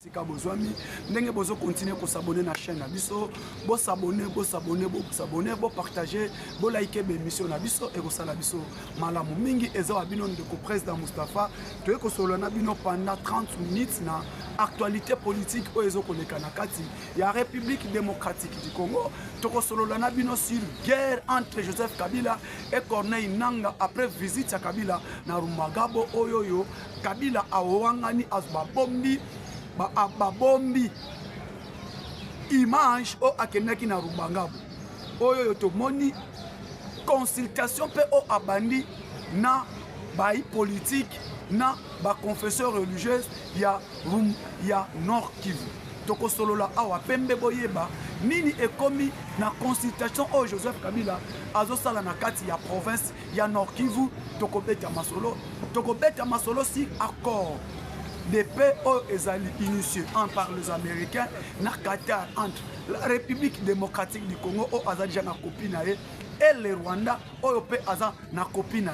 Sika bozwami ndenge bozo continuer ko s'abonner na chaîne na biso bo s'abonner bo partager bo liker be émission na biso et ko sala biso malamu mingi eza wa bino ndeko président Moustapha to ko solo na bino pendant 30 minutes na actualité politique o ezo ko leka na kati ya République démocratique du Congo to ko solo na bino sur guerre entre Joseph Kabila et Corneille Nangaa après visite ya Kabila na Rumagabo oyoyo Kabila awangani azba bombi bombi image o akendaki na Rumagabo oyo tomoni consultation pe o abandi na bayi politique na ba confesseur religieuse ya Nord Kivu toko solola awa pembe boyeba nini ekomi na consultation o Joseph Kabila azosala na kati ya province ya Nord Kivu toko beta masolo si accord de paix ezali initié par les Américains na Qatar entre la République démocratique du Congo o azali na copine et le Rwanda o pe aza na copine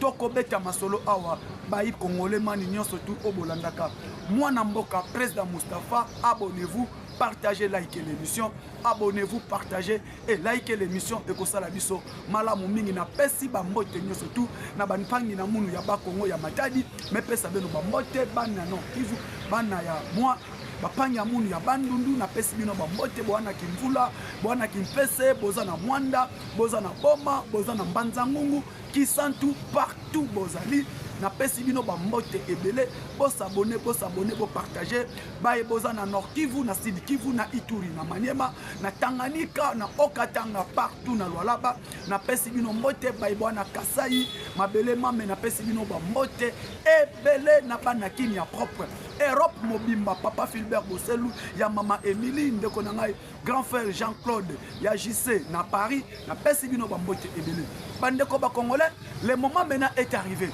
toko beta masolo awa bayi congolais mani nyonso tout o bolandaka mwana mboka président Moustapha abonnez-vous partagez, likez l'émission, abonnez-vous, partagez et likez l'émission et que ça la biso malamu mingi na pesi ba mbote nyo surtout na banpangi na munu ya ba Congo ya Matadi mais pesa beno ba mbote bana no Kivu bana ya moi bapangi ya munu ya Bandundu na pesi bino ba mbote bwana kimvula bwana kimpese boza na Mwanda boza na Boma boza na Mbanzangungu Kisantu partout bozali na pesi bino ba mbote ebele bo s'abonner bo partager ba eboza na Nord Kivu na Sud Kivu na Ituri na Maniema na Tanganyika na Okatanga partout na Lualaba na pesi bino mbote ba ebwana Kasai mabele mame na pesi bino ba mbote ebele na bana kini ya propre Europe mobimba papa Philbert Bosselu ya mama Émilie ndeko na ngai grand frère Jean-Claude ya JC na Paris na pesi bino ba mbote ebele bandeko ba congolais le moment maintenant est arrivé.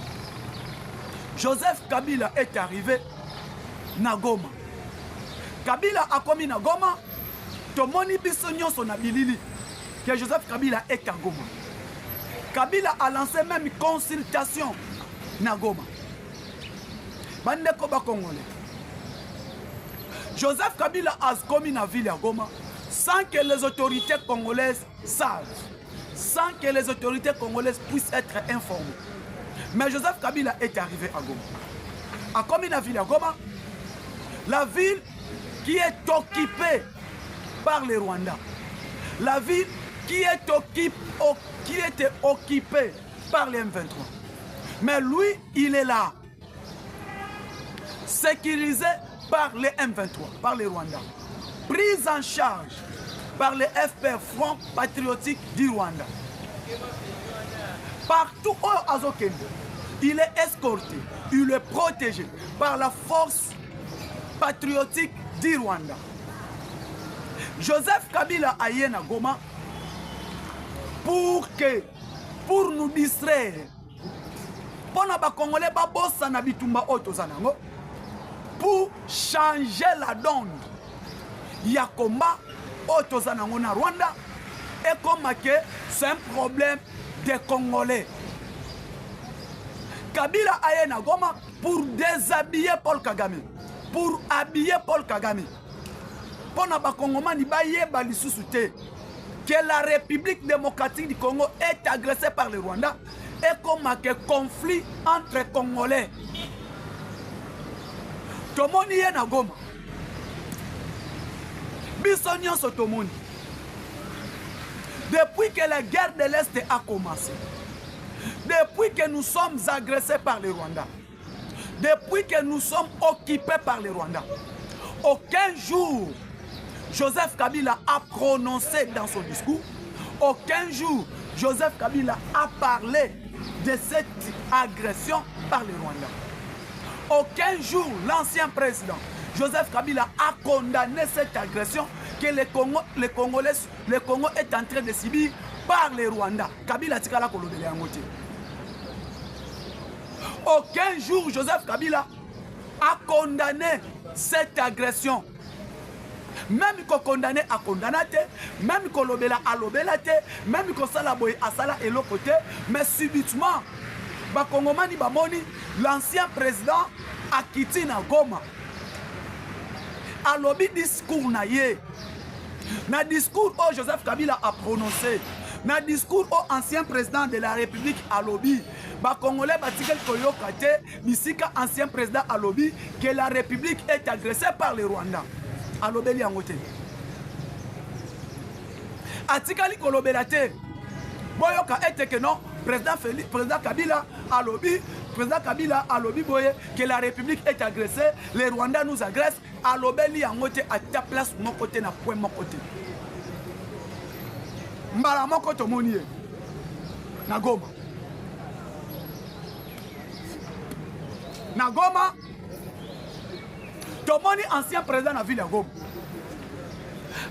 Joseph Kabila est arrivé na Goma. Kabila a commis na Goma. Tomoni biso nyonso na bilili que Joseph Kabila est à Goma. Kabila a lancé même une consultation na Goma. Bandeko ba congolais. Joseph Kabila a commis na ville à Goma sans que les autorités congolaises savent, sans que les autorités congolaises puissent être informées. Mais Joseph Kabila est arrivé à Goma. A commis la ville à Goma, la ville qui est occupée par les Rwandais. La ville qui était occupée par les M23. Mais lui, il est là. Sécurisé par les M23, par les Rwandais. Prise en charge par les FPR, Front Patriotique du Rwanda. Partout au Azokende, il est escorté, il est protégé par la force patriotique du Rwanda. Joseph Kabila a yé na Goma pour nous distraire. Pour na Congolais ba bossa na bitumba otozanango pour changer la donne. Ya combat otozanango na Rwanda et comme que c'est un problème des Congolais. Kabila aye na Goma pour déshabiller Paul Kagame, pour habiller Paul Kagame. Pour na ba Congomani ba yeba lisusu te que la République démocratique du Congo est agressée par le Rwanda et comme que conflit entre Congolais. Tomoni ye na Goma. Biso nyonso tomoni. Depuis que la guerre de l'Est a commencé, depuis que nous sommes agressés par les Rwandais, depuis que nous sommes occupés par les Rwandais, aucun jour Joseph Kabila a prononcé dans son discours, aucun jour Joseph Kabila a parlé de cette agression par les Rwandais. Aucun jour l'ancien président Joseph Kabila a condamné cette agression que le Congo est en train de subir par les Rwandais. Kabila tikala kolobele yangote. Aucun jour Joseph Kabila a condamné cette agression. Même qu'on condamné à condamner, même qu'on lobela à lobelate, même qu'on sala boy à sala et l'autre côté, mais subitement, Bakongomani Bamoni, l'ancien président a quitté na Goma. alobi discours na ye. Na discours où Joseph Kabila a prononcé. Na discours au ancien président de la République alobi. Ba Congolais batikel koyoka te bisika ancien président alobi que la République est agressée par les Rwandais. Alobeli yango te. Atikali kolobela te. Boyoka ete que non président Kabila alobi boye que la République est agressée, les Rwandais nous agressent. Alobeli yango te à ta place mon côté na point mon côté. Mbala moko tomoni ye na Goma. Na Goma tomoni ancien président na ville ya Goma.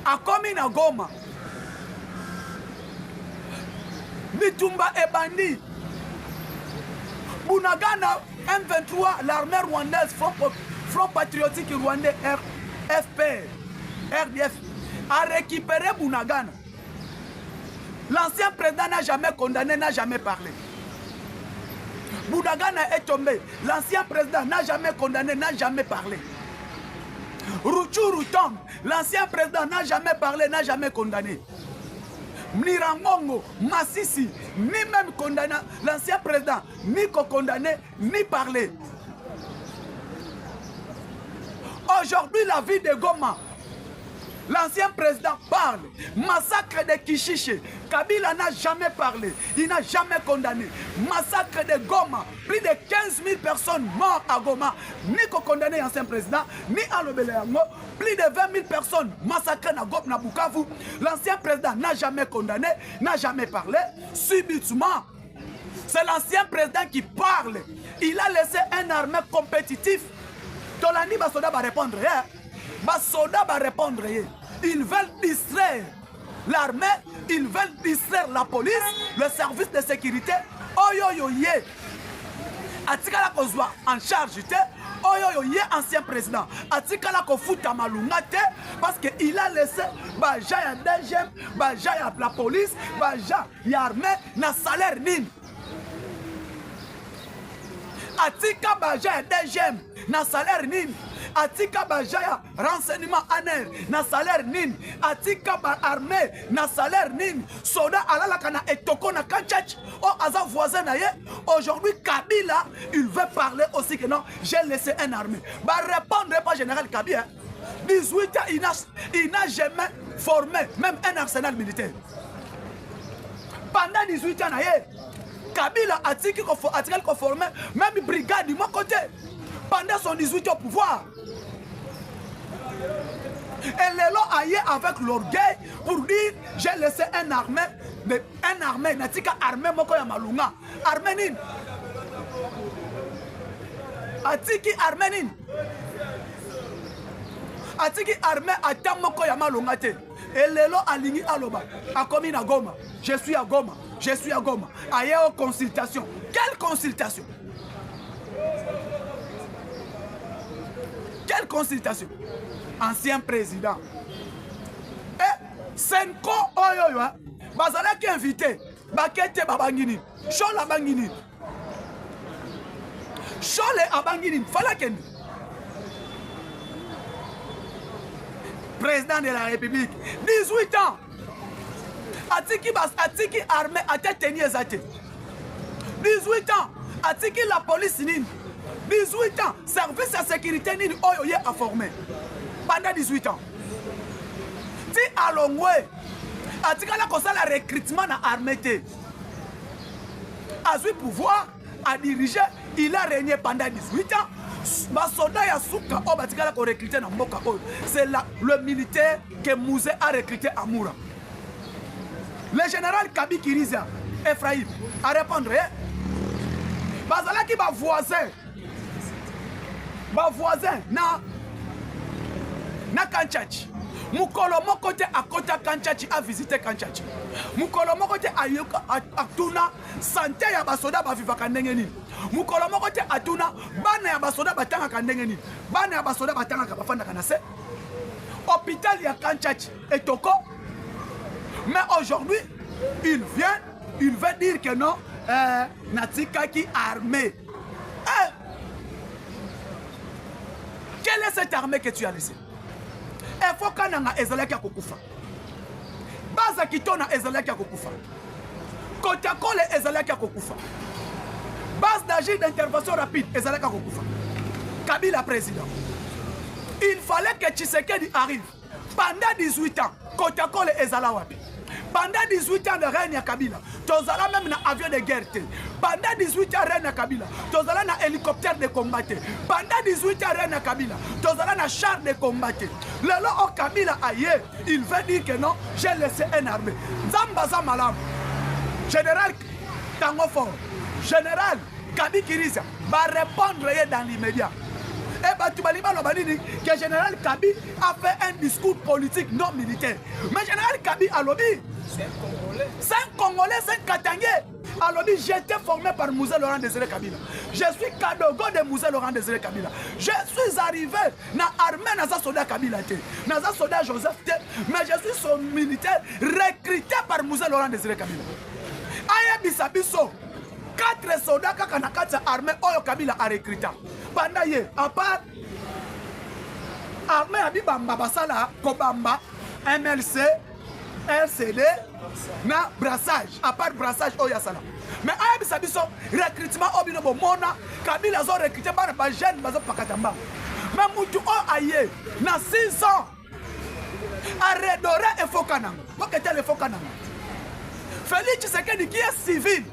Akomi na Goma. Bitumba ebandi. Bunagana M23, l'armée rwandaise, Front patriotique rwandais RDF a récupéré Bunagana. L'ancien président n'a jamais condamné, n'a jamais parlé. Bunagana est tombé. L'ancien président n'a jamais condamné, n'a jamais parlé. Rutshuru tombe. L'ancien président n'a jamais parlé, n'a jamais condamné. Nirangongo, Massissi, ni même condamné, l'ancien président, ni condamné, ni parlé. Aujourd'hui, la vie de Goma, l'ancien président parle. Massacre de Kishiche, Kabila n'a jamais parlé, il n'a jamais condamné. Massacre de Goma, plus de 15 000 personnes mortes à Goma, ni condamné l'ancien président, ni à l'Obéléango. Plus de 20 000 personnes massacrées à Goma, Bukavu. L'ancien président n'a jamais condamné, n'a jamais parlé. Subitement, c'est l'ancien président qui parle. Il a laissé un armée compétitif. Tolani Basoda va répondre. Basoda va répondre. Ils veulent distraire l'armée, ils veulent distraire la police, le service de sécurité. Oyoyoye. Atikala kozwa en charge. Oyoyoye ancien président. Atikala kofuta malunga te parce qu'il a laissé Baja ya DGM, Baja ya la police, Baja ya armée na salaire nini. Atika Baja ya DGM na salaire nini. Atika Baja ya renseignement ANR na salaire nini. Atika ba armée na salaire nini. Soda alalaka na etoko na Kanchach o aza voisin na ye. Aujourd'hui Kabila il veut parler aussi que non j'ai laissé un armée. Ba répondre pas général Kabila. 18 ans il n'a jamais formé même un arsenal militaire. Pendant 18 ans na ye Kabila atiki ko formé même brigade de mon côté. Pendant son 18 ans au pouvoir. Et Lélo aille avec l'orgueil pour dire j'ai laissé un armée, natika armée moko ya malunga. Armée nin. Atiki armée nin. Atiki armée ata moko ya malunga te. Et Lélo alingi aloba. Akomi na Goma. Je suis à Goma. Je suis à Goma. Aille aux consultations. Quelle consultation? Quelle consultation? Ancien président. Et Senko Oyoyo, Bazala qui invité, Bakete Babangini, Chola Bangini, Chole Abangini, Falaken. Président de la République, 18 ans. Atiki armée à tête tenue exatée. 18 ans. Atiki la police nini. 18 ans, service de sécurité nini oyoye a formé. Pendant 18 ans. Ti alongwe. Atika la kosa la recrutement na armée. A eu pouvoir à diriger, il a régné pendant 18 ans. Basoda ya suka o batika la ko recruter na mboka oyo. C'est le militaire que Mouzé a recruté à Moura. Le général Kabi Kiriza, Ephraim, a répondu. Bazala qui va voisin. Ba voisin na Kanchach. Mukolo moko te akota Kanchach a visité Kanchach. Mukolo moko te ayoka atuna santé ya basoda ba vivaka ndenge nini. Mukolo moko te atuna bana ya basoda batanga ka ndenge nini. Bana ya basoda batanga ka bafanda kana se. Hôpital ya Kanchach et Toko. Mais aujourd'hui, il veut dire que non, Natika qui armée. Quelle est cette armée que tu as laissée? efoka nanga ezalaki ya kokufa baza kitona ezalaki ya kokufa kotakole ezalaki ya kokufa base d'agir d'intervention rapide ezalaki ya kokufa Kabila président il fallait que Tshisekedi arrive pendant 18 ans kotakole ezala wapi pendant 18 ans de règne à Kabila tozala même na avion de guerre pendant 18 ans règne à Kabila tozala na hélicoptère de combat pendant 18 ans règne à Kabila tozala na char de combat lelo au Kabila aye il veut dire que non j'ai laissé un armée Zambaza Malam général Tango Fort général Kabi Kirisa va répondre dans l'immédiat et que général Kabi a fait un discours politique non militaire mais général Kabi a lobby c'est un Congolais, c'est un Katangais. Alors, j'étais formé par Mouzé Laurent Désiré Kabila. Je suis Kadogo de Mouzé Laurent Désiré Kabila. Je suis arrivé dans l'armée dans soldat Kabila, dans un soldat Joseph, mais je suis son militaire recruté par Mouzé Laurent Désiré Kabila. Aïe Bissabiso, 4 soldats qui ont 4 armées, Oyo Kabila a recruté. Pendant hier, à part armée Abibamba Basala, Kobamba, MLC, RCD, na brassage, à part brassage, Oyasala. Mais Aïe Bissabiso, recrutement, Obinobo Mona, Kabila a recruté par les jeunes, Bazo Pakatamba. Mais Moutou Aïe, na 6 ans, a redoré et Fokanang. Pourquoi est-ce le Fokanang? Félix Tshisekedi qui est civil,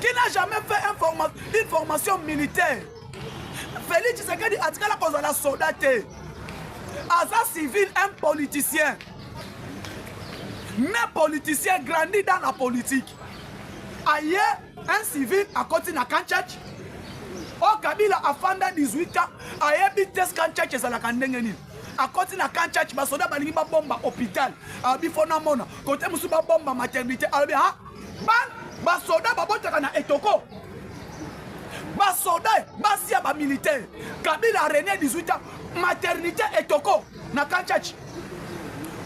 qui n'a jamais fait une formation militaire. Félix Tshisekedi a dit que la soldat, un civil, un politicien. Mais politicien grandit dans la politique. Aïe, un civil a continué à Kanchach. Au Kabila a fanda 18 ans. Aïe, bites Kanchach et Salakandengeni. A continué à Kanchach, basoda balingi ba bomba hôpital. A bifona mona. Côté musuba bomba maternité. A bien, basoda babotaka na etoko. Basoda, basia ba militaire. Kabila a régné 18 ans. Maternité etoko na Kanchach.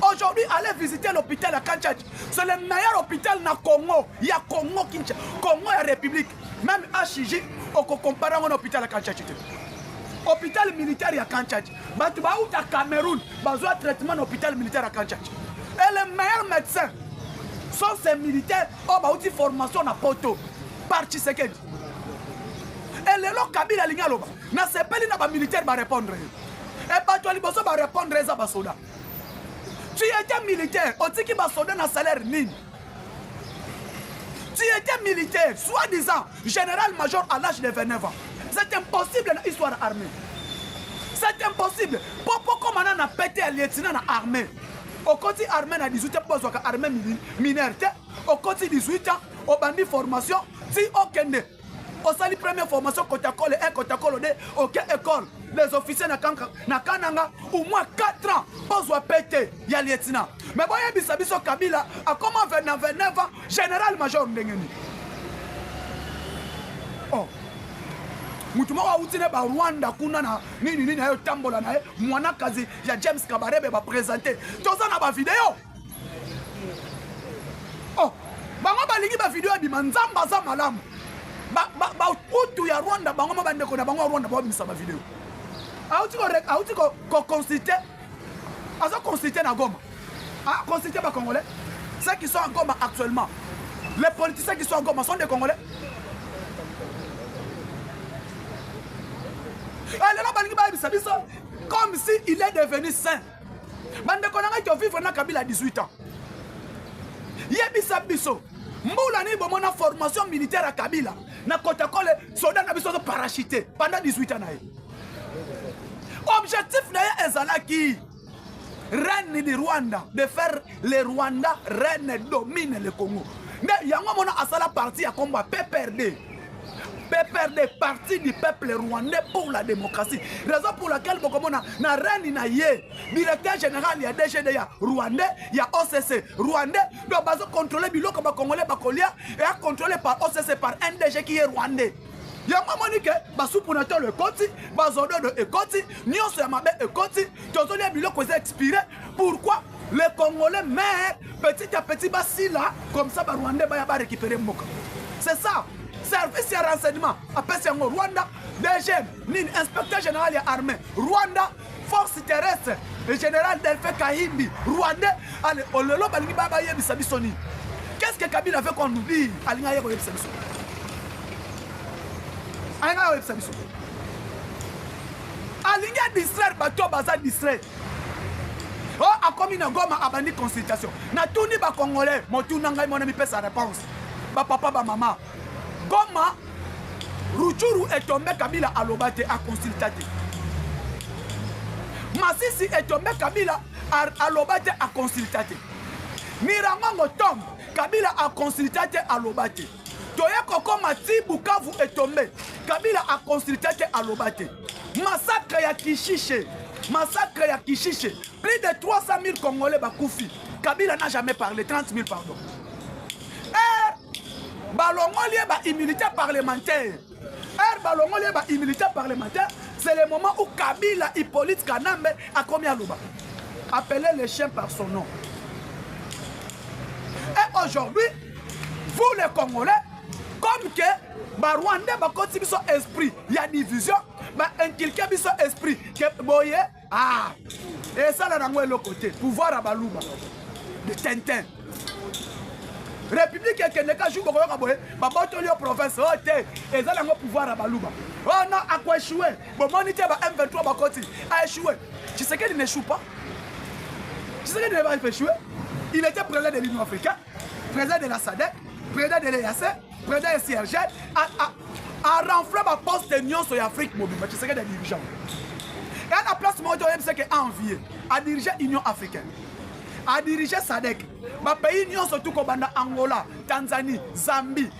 Aujourd'hui, allez visiter l'hôpital à Kanchach. C'est le meilleur hôpital na Congo. Il y a Congo, Kinshasa. Congo et République. Même à Chiji, on compare à un hôpital à Kanchach. Hôpital militaire à Kanchach. Batouba ou à Cameroun, besoin de traitement d'hôpital militaire à Kanchach. Et les meilleurs médecins sont ces militaires qui ont formation à Poto. Par Tshisekedi. Et les lots Kabila Lignaloba. Na sepeli na ba militaire va répondre. Et Batouali Boso va répondre à Basoda. Tu étais militaire, on dit qu'il va sonner un salaire nul. Tu étais militaire, soi-disant, général-major à l'âge de 29 ans. C'est impossible dans l'histoire armée. C'est impossible. Pourquoi on a pété un lieutenant dans l'armée? Au côté armée, à 18 ans, pour armée mineure. Au côté 18 ans, au bandit formation, si aucun ne. Au sali première formation, Kotakole 1, Kotakole 2, aucune école. Les officiers na Kananga, au moins 4 ans, pour péter, il y a lieutenant. Mais bon, il y a Bisabiso Kabila, à comment 29 ans, général-major Ndengeni. Oh. Mutuma wa utine ba Rwanda kuna na nini na yo tambola na mwana kazi ya James Kabarebe ba présenter. Toza na ba vidéo. Oh. Bango balingi ba vidéo bi manzamba za malamu. Ba utu ya Rwanda bango mabandeko na bango Rwanda ba bimisa ba vidéo. Aouti ko consulter. Azo consulter na Goma. Ah consulter ba Congolais. Ceux qui sont en Goma actuellement. Les politiciens qui sont en Goma sont des Congolais. Comme s'il est devenu saint. Bande konanga qui vivre na Kabila à 18 ans. Yebisa biso. Mboula ni bomona formation militaire à Kabila. Na kotakole soldat na biso parachuté pendant 18 ans. Objectif na ezalaki reine du Rwanda, de faire le Rwanda reine domine le Congo. Mais yango mona asala parti à combat PPRD. PPRD, parti du peuple rwandais pour la démocratie. Raison pour laquelle na reine na ye, directeur général il y a DGDA rwandais, il y a OCC rwandais, donc bazo contrôler biloko ba congolais ba kolia et à contrôler par OCC par NDG qui est rwandais. Il y a un moment que basupunato le koti, bazodo de ekoti, nyonso ya mabe ekoti, tozoli biloko za expiré. Pourquoi les Congolais meurent petit à petit basi là comme ça ba rwandais ba récupérer moka. C'est ça. Service et renseignement, appelle Rwanda, DG, inspecteur général et armée, Rwanda, force terrestre, le général Delphin Kahimbi, Rwandais, allez, Olelo Balingi Baba Yebi Sabisoni. Qu'est-ce que Kabila veut qu'on oublie? Alinga Yebi Sabisoni. Alinga Yebi Sabisoni. Alinga distraire, bateau baza distraire. Oh, a commis na Goma abandi consultation. Na tourni ba Congolais, motu nanga mon ami sa réponse. Ba papa ba maman. Goma, Ruchuru est tombé Kabila à l'obate à consultater. Masisi est tombé Kabila à l'obate à consultater. Miramango tombe, Kabila a consultaté à l'obate. Toye Koko Mati Bukavu est tombé. Kabila a consultaté à l'obate. Massacre ya Kishiche. Massacre ya Kishiche. Plus de 300 000 Congolais bakoufi. Kabila n'a jamais parlé. 30 000 pardon. Balongolie ba immunité parlementaire. Balongolie ba immunité parlementaire. C'est le moment où Kabila Hippolyte Kanambe a commis à l'Oba. Appelez les chiens par son nom. Et aujourd'hui, vous les Congolais, comme que Rwandais ba continue son esprit, il y a division, ba inculquer son esprit que boye et ça là dans le côté pouvoir à Balouba de Tintin. République qui n'est qu'à jouer pour boye, ba botolio province ote et ça là le pouvoir à Balouba. Oh non, à quoi échouer? Bon monité ba M23 ba continue a échoué. Tu sais qu'il n'échoue pas? Tu sais qu'il ne va pas échouer? Il était président de l'Union africaine, président de la SADC, président de l'EAC, président de CRG, à renfler ma poste de Nyon sur l'Afrique mobile. Tu sais qu'il y a des dirigeants. Et à la place, moi, je sais envié à diriger l'Union africaine, à diriger SADC, ma pays Nyon surtout comme Angola, Tanzanie, Zambie,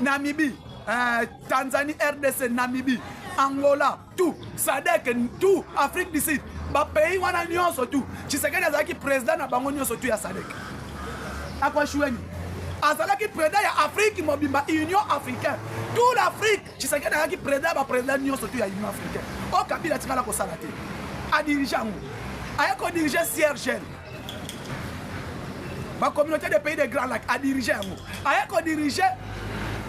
Namibie, Tanzanie, RDC, Namibie, Angola, tout, SADC, tout, Afrique du Sud. Ba pays wana Nyon surtout. Tu sais qu'il y a qui président na bango Nyon surtout ya SADC. À quoi choueni? Azala qui président ya Afrique mobimba Union africaine. Toute l'Afrique. Tu sais qu'il y a qui président ba président Nyon surtout ya Union africaine. Au Kabila tikala ko salate. A diriger ngo. A ko diriger CRGL. Ma communauté des pays des Grands Lacs a dirigé ngo. A ko diriger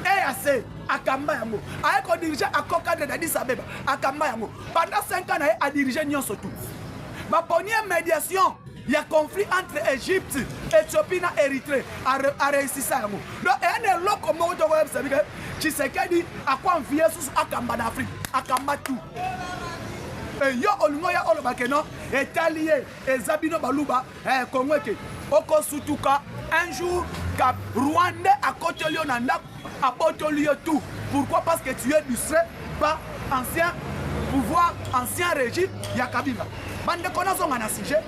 EAC à Kamba yango. A ko diriger à Kokade d'Addis Abeba à Kamba yango. Pendant 5 ans a dirigé Nyon surtout. Ma première médiation, il y a conflit entre Égypte, Éthiopie et Érythrée à réussir ça. Donc, il y a un lot comme moi, tu sais qu'il dit à quoi on vient sous Akamba d'Afrique, Akamba tout. Et yo olungoya olobakeno est allié et Zabino Balouba Congo ke oko sutuka un jour cap Rwanda à Kotolio nanda à Botolio tout. Pourquoi? Parce que tu es distrait par ancien pouvoir, ancien régime, il y a Kabila. Bande de connaissances en sujet.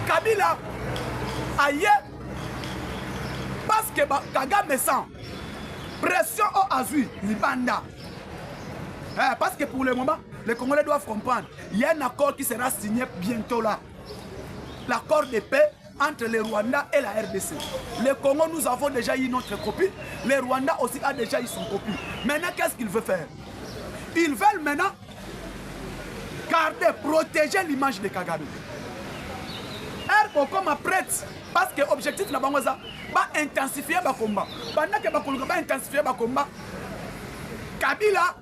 Kabila, ailleurs, parce que Kagame sent pression au Azui, Libanda. Parce que pour le moment, les Congolais doivent comprendre, il y a un accord qui sera signé bientôt là. L'accord de paix entre les Rwandais et la RDC. Le Congo, nous avons déjà eu notre copie. Les Rwandais aussi ont déjà eu son copie. Maintenant, qu'est-ce qu'ils veulent faire? Ils veulent maintenant garder, protéger l'image de Kagame. Herbe comme prête, parce que l'objectif là-bas, c'est intensifier le combat. Pendant que le combat intensifier le combat, Kabila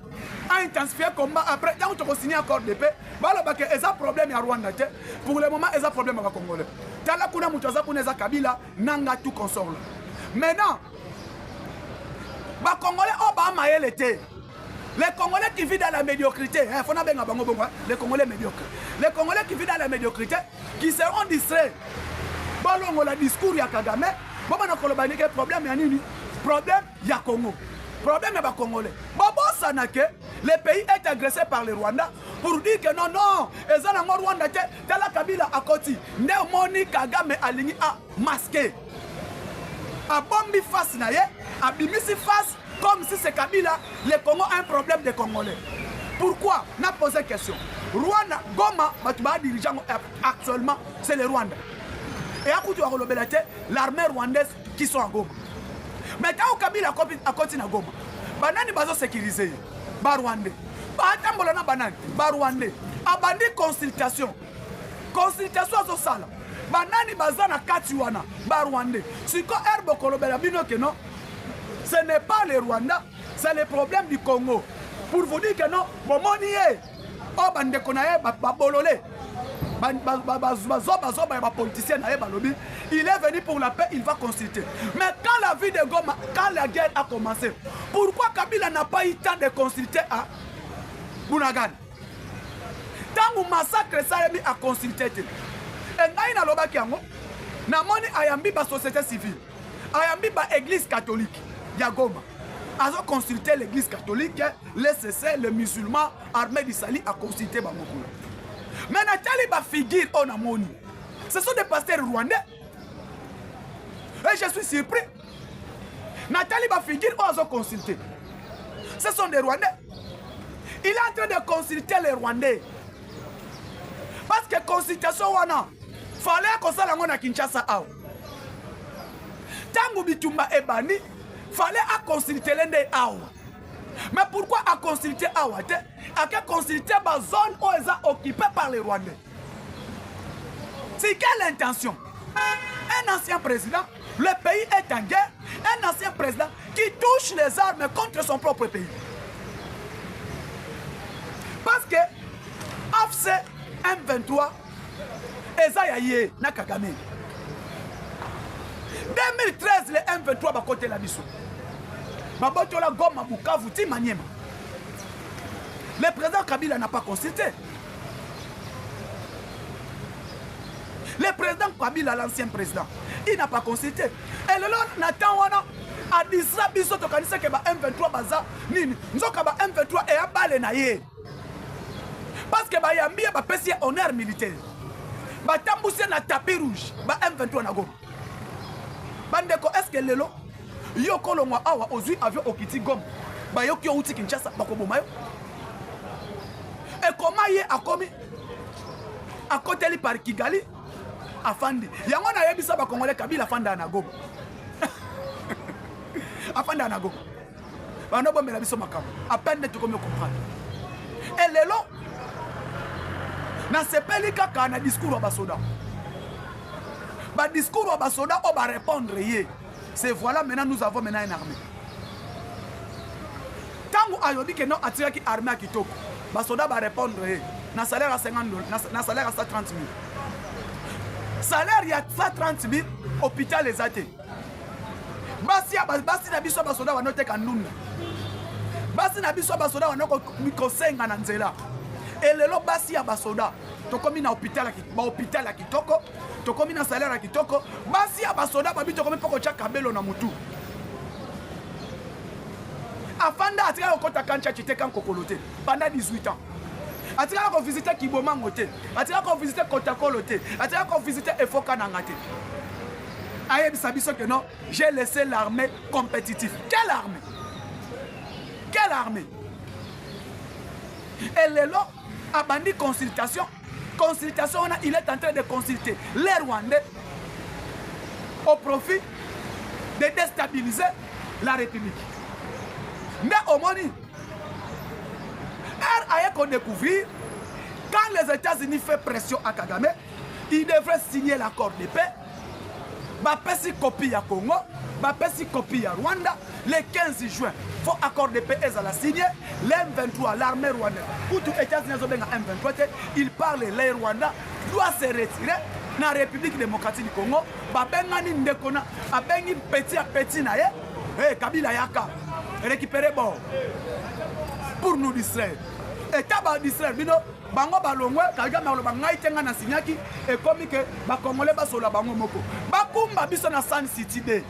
a intensifié le combat. Après, quand on a signé un accord de paix, il y a un problème à Rwanda. Pour le moment, il y a un problème à Congolais. Kabila n'a tout console. Maintenant, les Congolais ont été. Les Congolais qui vivent dans la médiocrité, les Congolais médiocres, les Congolais qui vivent dans la médiocrité, qui seront distraits. Bon, le discours de Kagame, problème il y a Congo. Problème il y a Congolais. Le pays est agressé par les Rwandais pour dire que non, non, ils ont un Rwanda, la Kabila à côté. Néomoni Kagame aligné à masquer. A bombi face naye, a bimisi face. Comme si c'est Kabila, le Congo a un problème de Congolais. Pourquoi? On a posé question. Rwanda, Goma, dirigeant actuellement, c'est le Rwanda. Et à côté de l'armée rwandaise qui sont à Goma. Mais quand Kabila a continué à Goma, banani bazo sécurisé, Rwandais. Batambolana banani, Rwandais. Abandi consultation. Consultation à sala. Banani bazana katiwana, Rwandais. Si ko herbe kolobela bino que non. Ce n'est pas les Rwandais, c'est le problème du Congo. Pour vous dire que non, bon, Oh bandeko na ye babolole. Politicien il est venu pour la paix, il va consulter. Mais quand la vie de Goma, quand la guerre a commencé, pourquoi Kabila n'a pas eu le temps de consulter à Bunagana? Tant que massacre ça a consulté. Et na loba kiango, na moni ayambi ba société civile, ayambi ba église catholique ya Goma. Azo consulter l'église catholique, les CC, les musulmans, armée d'Isali a consulté Bamokula. Mais Nathalie va figure en amoni. Ce sont des pasteurs rwandais. Et je suis surpris. Nathalie va figure où ils ont consulté. Ce sont des Rwandais. Il est en train de consulter les Rwandais. Parce que consultation wana, fallait qu'on s'en aille à Kinshasa. Tangu bitumba ebani, fallait à consulter l'ende awa. Mais pourquoi à consulter awa? À consulter la zone où ils sont occupés par les Rwandais. C'est quelle intention? Un ancien président, le pays est en guerre, un ancien président qui touche les armes contre son propre pays. Parce que AFC M23 Ezayaye na Kagame. 2013 le M23 va côté la biso. Babotola Goma Bukavu Timaniema. Le président Kabila n'a pas consulté. Le président Kabila, l'ancien président, il n'a pas consulté. Et le Nathan Wana a dit ça, biso to kanisa ke ba M23 baza nini. Nzoka ba M23 et a balé na ye. Parce que ba yambi ba pesi honneur militaire. Ba tambousse na tapis rouge, ba M23 na Goma. Bandeko, est-ce que lelo yoko longwa awa ozui avion okiti Goma. Ba yoki outi Kinshasa ba koboma yo. Et comment y a commis à côté li par Kigali afandi yango na yebisa ba Congolais Kabila afanda na Goma. Afanda na Goma bano bomela biso makambo à peine tu comme comprendre. Et lelo na sepeli kaka na discours wa basoda ba discours wa basoda on va répondre yé c'est voilà maintenant nous avons maintenant une armée tangu ayobi que non atira ki armée à kitoko basoda va répondre na salaire à 50 $, na salaire à 130 000. Salaire il y a 130 000 hôpital les athées. Basi na biso basoda wa note kanunda. Basi na biso basoda wa noko mikosenga na nzela. Et lelo basi ya basoda to komi na hôpital à kitoko, to komi na salaire à kitoko, basi ya basoda ba bito komi poko cha kabelo na mutu. Afanda atika okota kancha chiteka nkokolote pendant 18 ans. Atika ko visiter Kibomango te, atika ko visiter Kotakolo te, atika ko visiter Efoka Nangate. Aye bisabiso que non, j'ai laissé l'armée compétitive. Quelle armée? Quelle armée? Et lelo a bandi consultation, il est en train de consulter les Rwandais au profit de déstabiliser la République. Mais au moins, elle a découvrir quand les États-Unis font pression à Kagame, ils devraient signer l'accord de paix. Bapesi copie à Congo, bapesi copie à Rwanda. Le 15 juin, il faut accord de paix et à la signer. L'M23, l'armée rwandaise, pour tout États-Unis M23, il parle les Rwanda doit se retirer dans la République démocratique du Congo. Babengani ndekona, abengi petit à petit na ye. Kabila yaka, récupérer bon pour nous distraire. Et taba distraire, bino bango balongwe, Kagame aloba ngai tenga na signaki et comme que ba Congolais ba sola bango moko. Ba kumba biso na Sun City Day.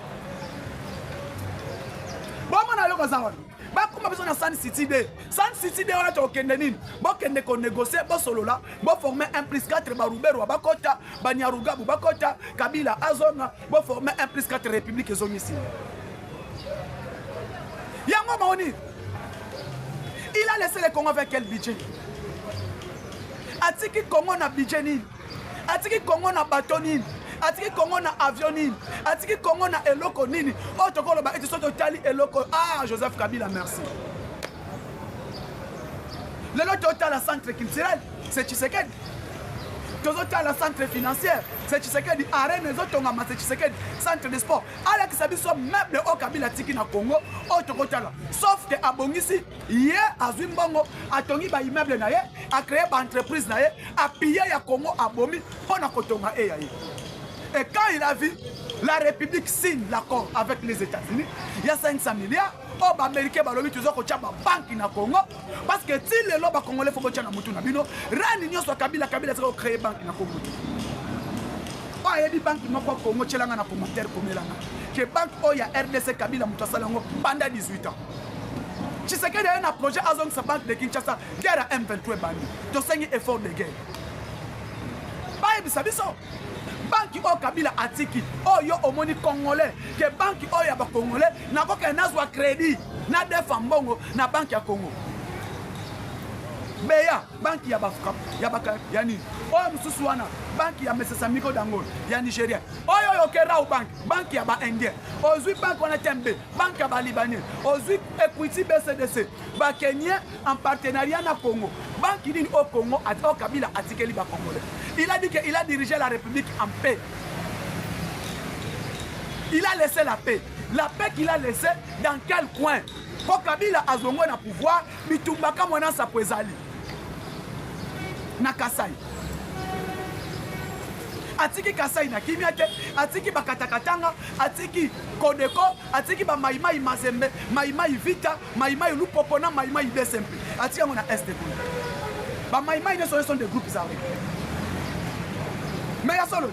Bon na yoko zawa. Ba kumba biso na Sun City Day. Sun City Day on a to kende nini? Bo kende ko négocier bo solo là, bo former 1+4 ba Rubero ba Kota, ba Nyarugabu ba Kota, Kabila Azonga, bo former 1+4 république ezongi ici. Yango Maoni, il a laissé le Congo avec quel budget? Atiki Congo na budget ni, Atiki Congo na bateau ni, Atiki Congo na avion ni, Atiki Congo na eloko nini. Oh tokolo ba eti soto tali eloko. Ah Joseph Kabila merci. Le lot total à centre culturel, c'est Tshisekedi. tozotala centre financière c'est Tshisekedi arène ezotongama c'est Tshisekedi centre de sport alakisa biso meuble o Kabila tiki na Congo o tokotala sauf que abongisi ye azwi mbongo atongi ba immeuble na ye a créé ba entreprise na ye a pillé ya Congo abomi pona kotonga e ya ye. Et quand il a vu la République signe l'accord avec les États-Unis, il y a 500 milliards. Oh, les Américains balobi toujours ko tia ba banque na Congo parce que si les loba congolais faut ko tia na mutu na bino, rani nyoso Kabila siko créer banque na Congo. Oh, il y a des banques moko Congo tchelanga na commentaire komelanga. Que banque oh ya RDC Kabila mutu salango pendant 18 ans. Tshisekedi a un projet azong sa banque de Kinshasa, guerre à M23 bandi. To sengi effort de guerre. Ba ebisa biso. Banque o Kabila atiki o yo omoni congolais que banque o ya ba congolais na ko ke nazwa crédit na defa mbongo na banque ya Congo beya banque ya bafuka ya baka yani o msusu wana banque ya Mesesamiko Dangote ya Nigeria o yo yo kera banque ya ba indien ozui banque wana tembe banque ya ba libanais ozui Equity BCDC ba Kenyan en partenariat na Congo banque nini au Congo o Kabila atikeli ba congolais. Il a dit qu'il a dirigé la République en paix. Il a laissé la paix. La paix qu'il a laissée dans quel coin? Quand Kabila a zongo na pouvoir, Bitumbaka mwana sa poezali. Na Kasai. Atiki Kasai na Kimiate, atiki Bakatakatanga, atiki Kodeko, atiki ba Maimai Mazembe, Maimai Vita, Maimai Lupopona, Maimai Desempe. Atiki mwana Est. Ba Maimai ne sont des groupes armés. Mais il y a solo.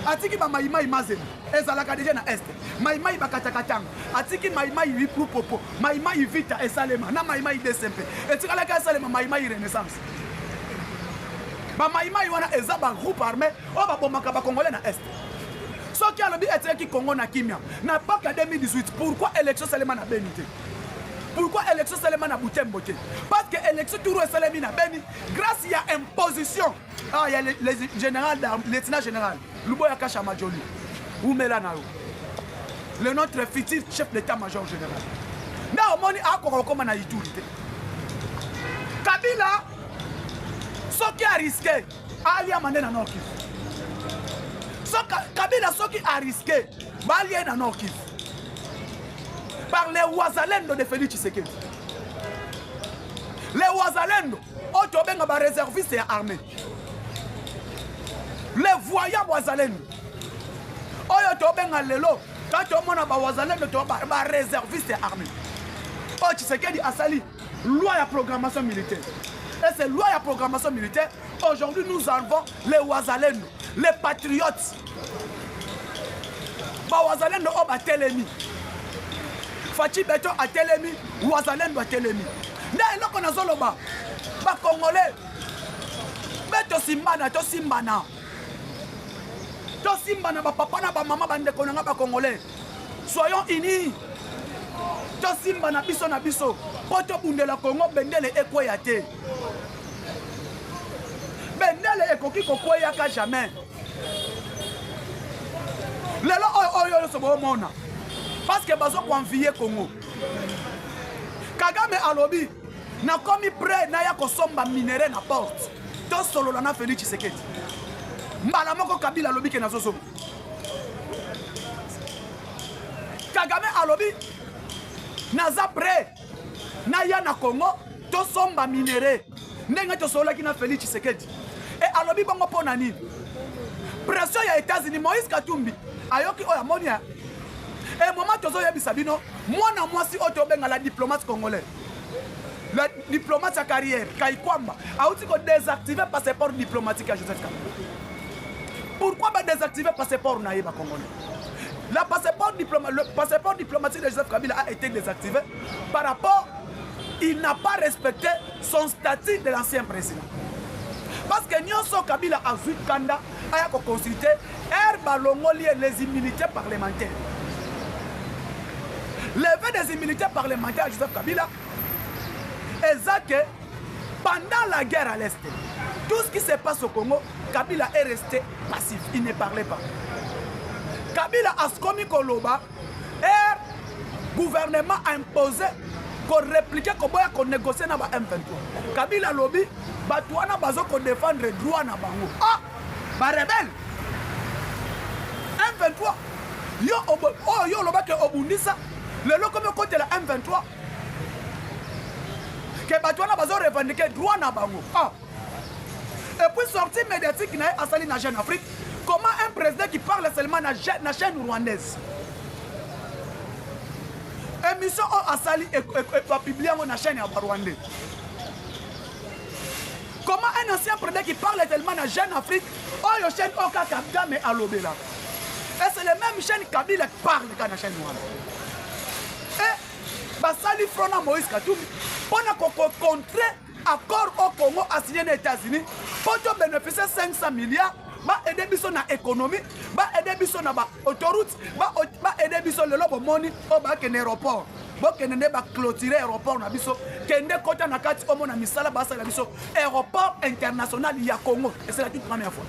Atiki ba Maimai Mazem, ezalaka déjà na Est. Maimai Bakatakatanga, atiki Maimai Wiplu Popo, Maimai Vita et Salema, na Maimai Desempe. Et tu as Salema Maimai Renaissance. Ba Maimai wana eza ba groupe armé, o ba bomaka ba congolais na Est. Ce qui a le but est Congo na Kimia. Na pas qu'en 2018, pourquoi élection Salema na Benité? Pourquoi élection Salema na Boutemboté? Parce que élection Touro et Salemi na Beni, grâce à imposition. Ah, il y a les généraux, lieutenant général, Luboya Kashamadjoli, Oumela Nao, le notre futur chef d'état-major général. Na omoni akoko koma na Ituri. Kabila, ce qui a risqué, Ali Amane na Nord Kivu. Kabila, ce qui a risqué, Bali na Nord Kivu. Par les Ouazalendo de Félix Tshisekedi. Les Ouazalendo, Otobenga ba réservistes et armés. Les voyants Ouazalendo. Otobenga lelo, quand on a ba Ouazalendo, ba réservistes et armés. Oh Tshisekedi Asali, loi à programmation militaire. Et c'est loi à programmation militaire. Aujourd'hui, nous avons les Ouazalendo, les patriotes. Ba Ouazalendo oba telemi. Fachi Beto a Telemi, Ouazalendo a Telemi. N'a eloko na zoloba. Ba Congolais. Beto simbana, to simbana. To simbana ba papa na ba mama ba ndeko na ba Congolais. Soyons unis. To simbana biso na biso. Poto bundela Congo bendele ekweya te. Bendele ekoki kokweya ka jamais. Lelo oyo sobo mona. Parce que bazo convier Congo. Kagame alobi na komi prêt na ya kosomba minéraux na porte. To solo na Félix Tshisekedi. Mbala moko Kabila alobi ke na zozo. Kagame alobi naza prêt na ya na Congo to somba minéraux. Ndenge to solo ki na Félix Tshisekedi. Et alobi bongo pona nini? Pression ya États-Unis Moïse Katumbi ayoki oya monia. Et au moment où il y a moi si la diplomate congolaise. La diplomate sa carrière, Kaikwamba, a aussi désactivé le passeport diplomatique à Joseph Kabila. Pourquoi désactiver le passeport naïba congolais? Le passeport diplomatique de Joseph Kabila a été désactivé par rapport, il n'a pas respecté son statut de l'ancien président. Parce que Nyonso Kabila a vu Kanda a consulté les immunités parlementaires. Lever des immunités parlementaires à Joseph Kabila, et que pendant la guerre à l'Est, tout ce qui se passe au Congo, Kabila est resté passif, il ne parlait pas. Kabila a commis Koloba, et le gouvernement a imposé qu'on réplique, qu'on négocie dans M23. Kabila lobby, Batouana bazo qu'on défendre le droit na bango. Ah, ba rebelle. M23. Yo loba ke obundisa. Le lo comme côté la M23. Que Batouana bazo revendiquer droit na bango. Ah. Et puis sortie médiatique na asali na Jeune Afrique. Comment un président qui parle seulement na chaîne rwandaise? Émission asali et publié dans la chaîne rwandaise. Comment un ancien président qui parle tellement na Jeune Afrique, la chaîne Oka Kabila mais à l'obéla. Et c'est la même chaîne Kabila qui parle dans la chaîne rwandaise. Et basali frona Moïse Katumbi pour contrer accord au Congo assigné aux États-Unis pour bénéficier 500 milliards. Ba aider biso na économie, ba aider biso na ba autoroute, ba aider biso le lobo moni o ba ken aéroport. Bo ken ne ba clôturer aéroport na biso, ken de kota na kati o mona misala ba sala biso aéroport international ya Congo. Et c'est la toute première fois.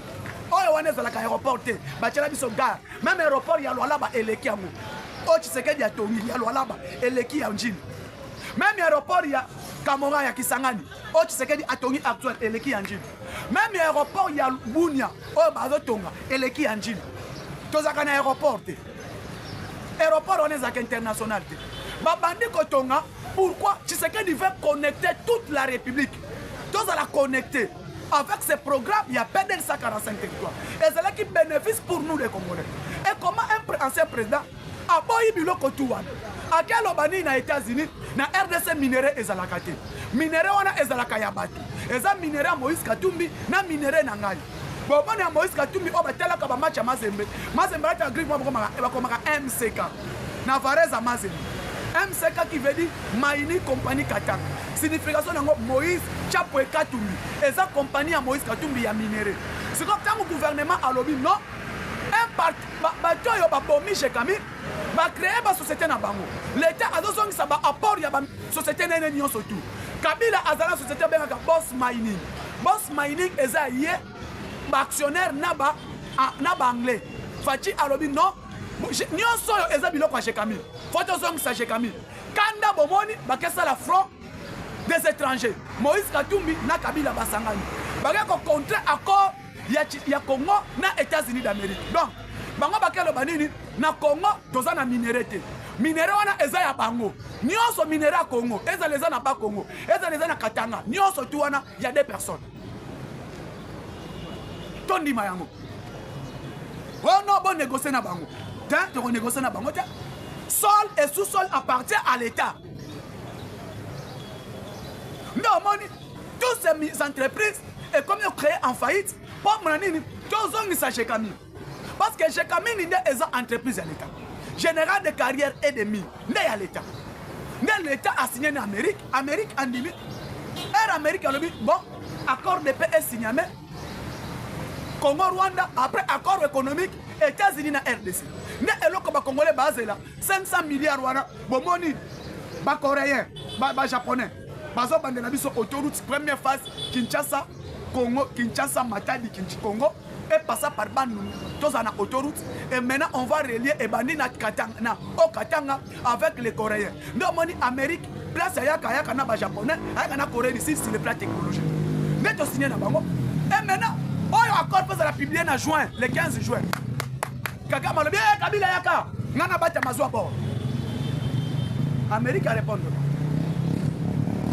Oyo wana za la aéroport te, ba tela biso gare. Même aéroport ya Luala ba eleki yango. O Tshisekedi ya tongi ya Luala ba eleki ya njini. Même aéroport ya Kamora ya Kisangani, o Tshisekedi atongi actuel eleki ya njini. Même aéroport il y a Bunia, oh bazo tonga, eleki ya njini. Tozaka na aéroport te. Aéroport on est international te. Ba bandi ko tonga, pourquoi Tshisekedi veut connecter toute la République. Toza la connecter avec ce programme, il y a PDL 145 territoires. Et c'est là qui bénéficie pour nous les Congolais. Et comment un ancien président a boyi biloko tuwana. A quel obani na États-Unis, na RDC minéré ezalaka te. Minéré wana ezalaka ya batu. Eza minéré à Moïse Katumbi, na minéré na ngai. Bon, à Moïse Katumbi, on va tellement que match à Mazembe. Mazembe est un grille, comme MCK. Navareza Mazembe. MCK qui veut dire Maïni Compagnie Katanga. Signification de Moïse Chapoe Katumbi. Eza compagnie à Moïse Katumbi ya minéré. C'est comme ça que le gouvernement a lobby, non? Un parti, bateau yo ba bomi chez Camille. Va créer une société na bango. L'État a besoin que ça va apporter une société na union surtout. Kabila a la société benga Boss Mining. Boss Mining eza yé actionnaire naba anglais. Fati alobi non. Nyon soyo eza biloko chez Camille. Photo zong sa chez Camille. Kanda bomoni bakesa la front des étrangers. Moïse Katumbi na Kabila basangani. Baka ko contrat accord ya Congo na États-Unis d'Amérique. Donc bango bakelo banini na Congo toza na minéralité. Minéré wana eza ya bango. Nyonso minéré à Congo, eza leza na ba Congo, eza leza na Katanga. Nyonso tu wana ya des personnes. Tondi mayango. On a bon négocier na bango. Tant que négocier na bango, sol et sous-sol appartient à l'État. Non, moni, toutes ces entreprises et comme ils ont créé en faillite, pour monani, tous ont mis ça chez Camille. Parce que chez Camille, il y a des entreprises à l'État. Général de carrière et de mines, il y a l'État. L'État a signé en Amérique, Amérique en limite. Air Amérique a le bon, accord de paix est signé. Congo, Rwanda, après accord économique, États-Unis na RDC. Ne eloko ba Congolais basé là, 500 milliards wana, bomoni, ba coréen, ba japonais. Bazo bandela biso autoroute première phase Kinshasa, Congo, Kinshasa, Matadi, Congo. Et passer par Bandung, tous en autoroute. Et maintenant, on va relier Ebani na Katanga, au Katanga avec les Coréens. Nous avons Amérique, place à Yaka, na japonais, à la Corée ici, sur le plan technologique. Nous avons signé na bango. Et maintenant, on a encore fait la publier en juin, le 15 juin. Kaka malobi, Kabila Yaka, nana bata mazwa bord. Amérique a répondu.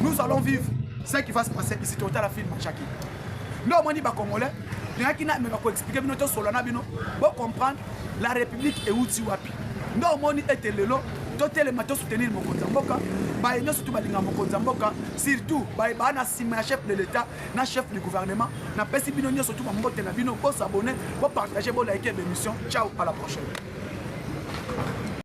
Nous allons vivre ce qui va se passer ici, total la film Chaki. Nous avons dit Congolais. Il y a qui expliquer notre solana bino pour comprendre la République est où tu wapi. Non moni était le lot, tout le matin soutenir mon Konzamboka, bah nous surtout balinga mon Konzamboka, surtout bah na sima chef de l'État, na chef du gouvernement, na pesi bino surtout mon mbote na bino pour s'abonner, pour partager, pour liker l'émission. Ciao, à la prochaine.